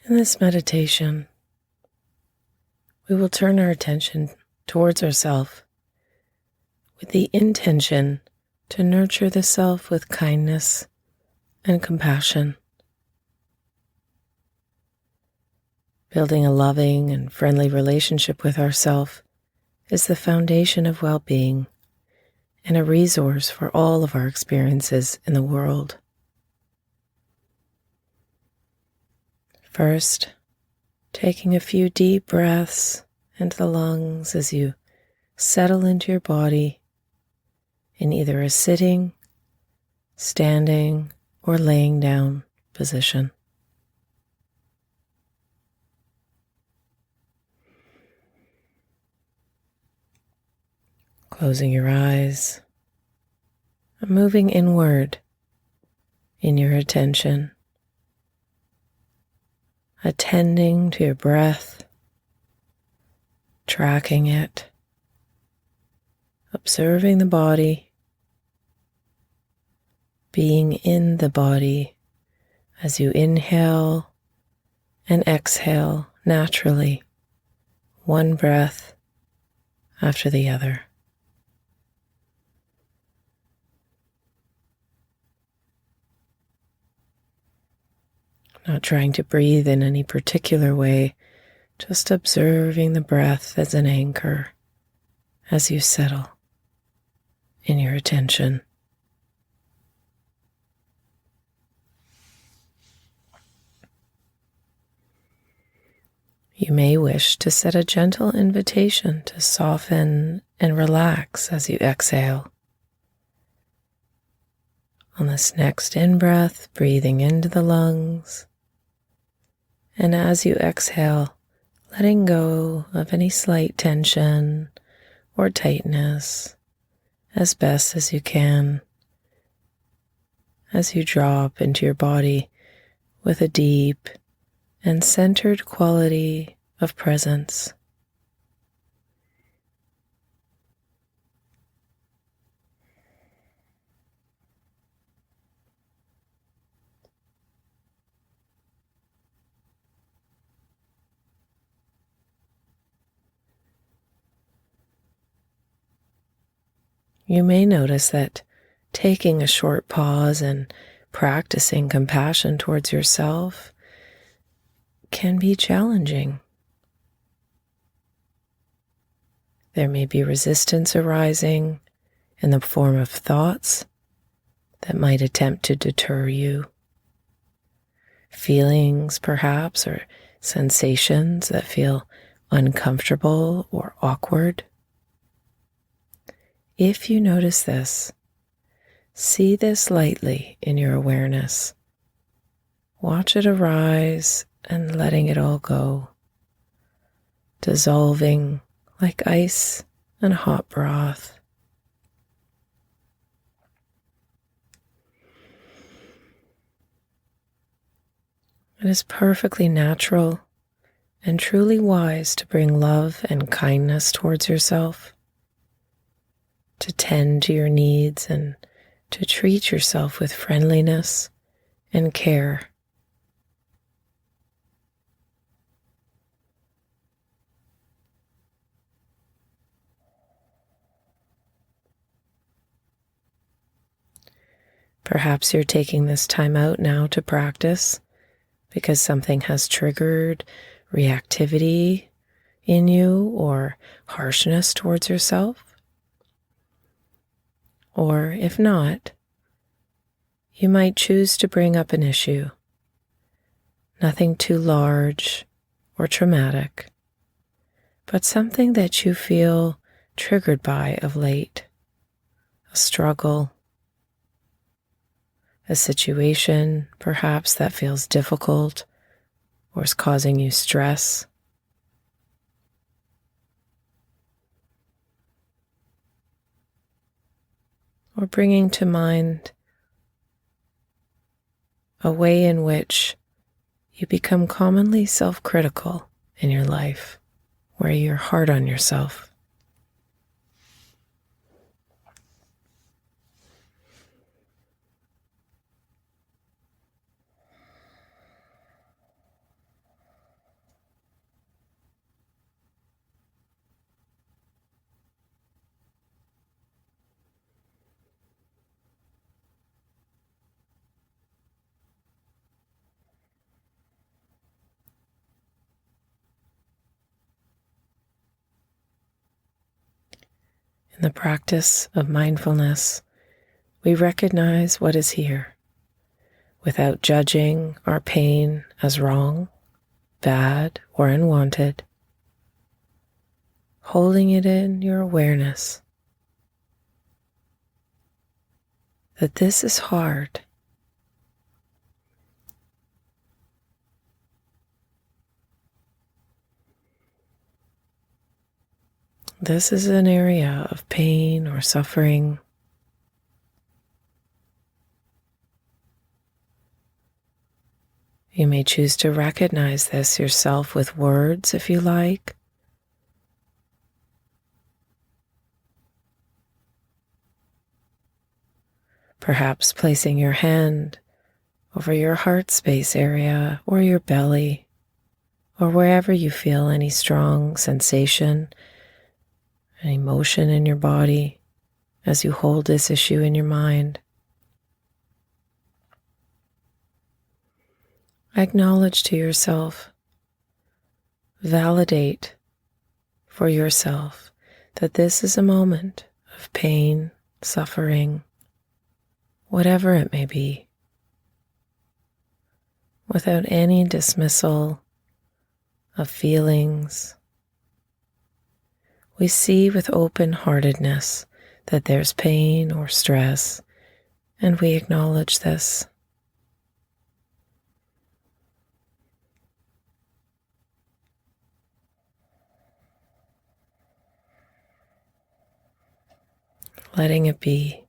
In this meditation, we will turn our attention towards ourselves with the intention to nurture the self with kindness and compassion. Building a loving and friendly relationship with ourself is the foundation of well-being and a resource for all of our experiences in the world. First, taking a few deep breaths into the lungs as you settle into your body in either a sitting, standing, or laying down position. Closing your eyes and moving inward in your attention, attending to your breath, tracking it, observing the body, being in the body as you inhale and exhale naturally, one breath after the other. Not trying to breathe in any particular way, just observing the breath as an anchor as you settle in your attention. You may wish to set a gentle invitation to soften and relax as you exhale. On this next in-breath, breathing into the lungs, and as you exhale, letting go of any slight tension or tightness as best as you can as you drop into your body with a deep and centered quality of presence. You may notice that taking a short pause and practicing compassion towards yourself can be challenging. There may be resistance arising in the form of thoughts that might attempt to deter you, feelings perhaps, or sensations that feel uncomfortable or awkward. If you notice this, see this lightly in your awareness. Watch it arise and letting it all go, dissolving like ice in a hot broth. It is perfectly natural and truly wise to bring love and kindness towards yourself, to tend to your needs and to treat yourself with friendliness and care. Perhaps you're taking this time out now to practice because something has triggered reactivity in you or harshness towards yourself. Or if not, you might choose to bring up an issue, nothing too large or traumatic, but something that you feel triggered by of late, a struggle, a situation perhaps that feels difficult or is causing you stress. Or bringing to mind a way in which you become commonly self-critical in your life, where you're hard on yourself. In the practice of mindfulness, we recognize what is here without judging our pain as wrong, bad, or unwanted, holding it in your awareness that this is hard. This is an area of pain or suffering. You may choose to recognize this yourself with words if you like. Perhaps placing your hand over your heart space area or your belly, or wherever you feel any strong sensation, an emotion in your body as you hold this issue in your mind. Acknowledge to yourself, validate for yourself that this is a moment of pain, suffering, whatever it may be, without any dismissal of feelings. We see with open-heartedness that there's pain or stress, and we acknowledge this. Letting it be.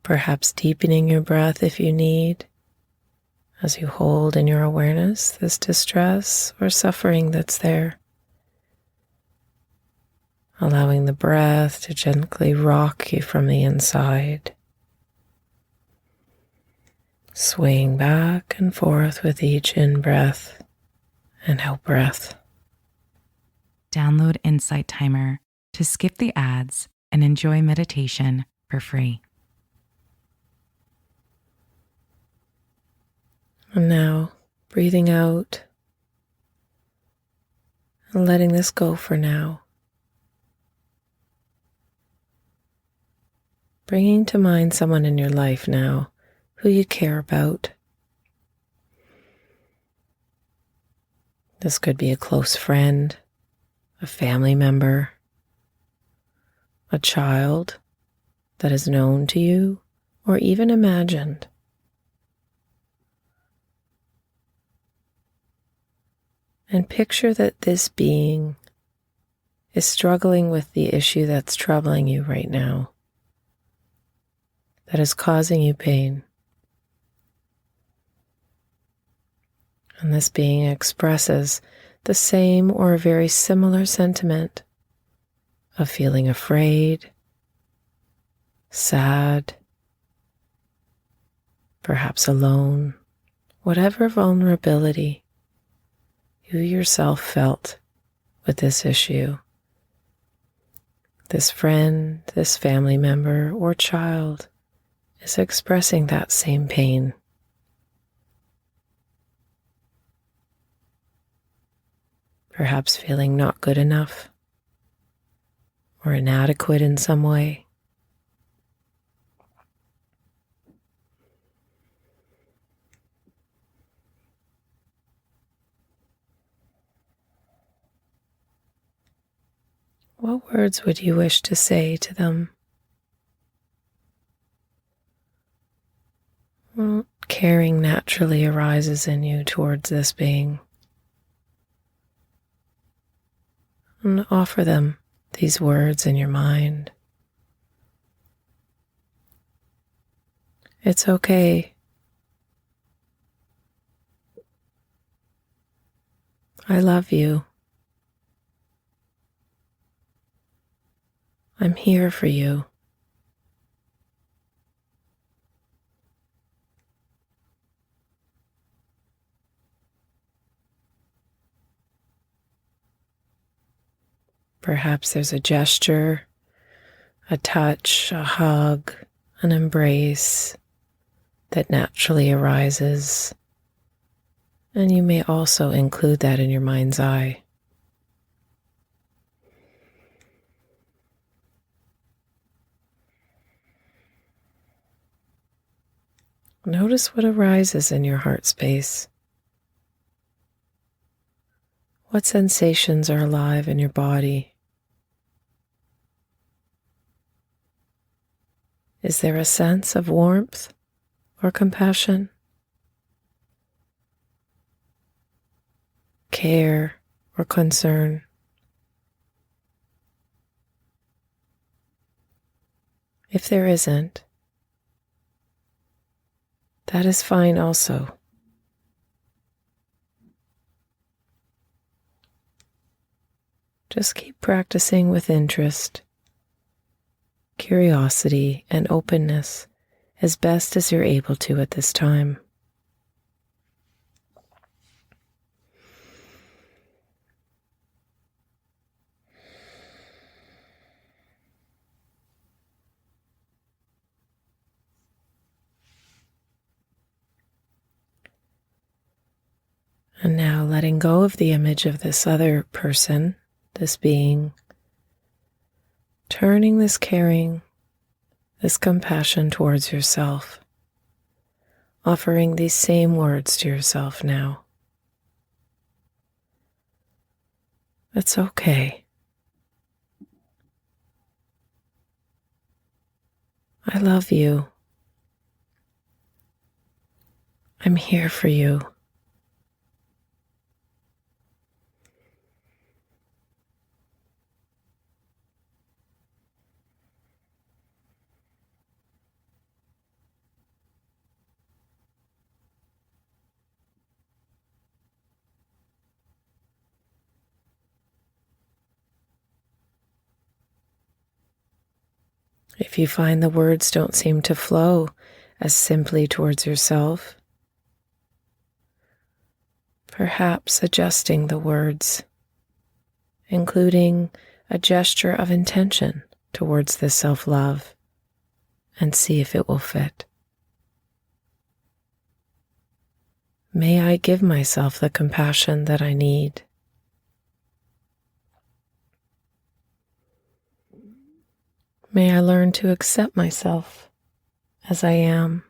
Perhaps deepening your breath if you need, as you hold in your awareness this distress or suffering that's there. Allowing the breath to gently rock you from the inside, swaying back and forth with each in-breath and out-breath. Download Insight Timer to skip the ads and enjoy meditation for free. And now, breathing out and letting this go for now. Bringing to mind someone in your life now who you care about. This could be a close friend, a family member, a child that is known to you or even imagined. And picture that this being is struggling with the issue that's troubling you right now, that is causing you pain. And this being expresses the same or a very similar sentiment of feeling afraid, sad, perhaps alone, whatever vulnerability you yourself felt with this issue. This friend, this family member, or child is expressing that same pain. Perhaps feeling not good enough or inadequate in some way. What words would you wish to say to them? Well, caring naturally arises in you towards this being. And offer them these words in your mind. It's okay. I love you. I'm here for you. Perhaps there's a gesture, a touch, a hug, an embrace that naturally arises And you may also include that in your mind's eye. Notice what arises in your heart space. What sensations are alive in your body? Is there a sense of warmth or compassion? Care or concern? If there isn't, that is fine also. Just keep practicing with interest, curiosity, and openness as best as you're able to at this time. And now letting go of the image of this other person, this being, turning this caring, this compassion towards yourself, offering these same words to yourself now. It's okay. I love you. I'm here for you. If you find the words don't seem to flow as simply towards yourself, perhaps adjusting the words, including a gesture of intention towards this self-love, and see if it will fit. May I give myself the compassion that I need. May I learn to accept myself as I am.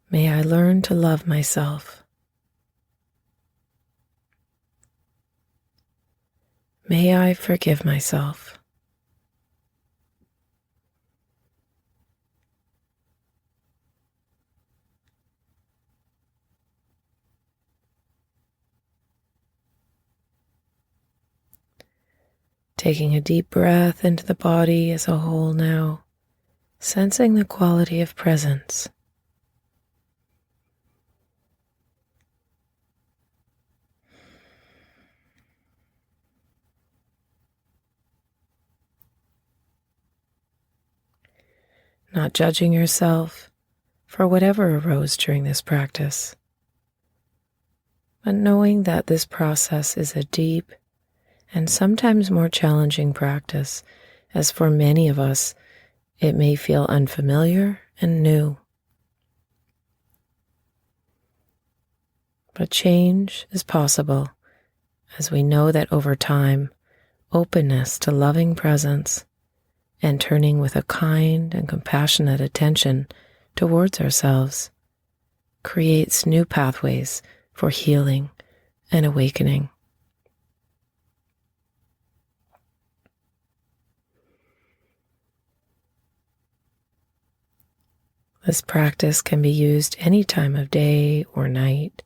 May I learn to love myself. May I forgive myself. Taking a deep breath into the body as a whole now, sensing the quality of presence. Not judging yourself for whatever arose during this practice, but knowing that this process is a deep and sometimes more challenging practice, as for many of us, it may feel unfamiliar and new. But change is possible, as we know that over time, openness to loving presence and turning with a kind and compassionate attention towards ourselves creates new pathways for healing and awakening. This practice can be used any time of day or night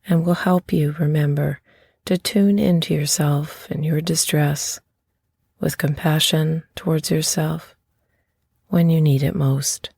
and will help you remember to tune into yourself and your distress with compassion towards yourself when you need it most.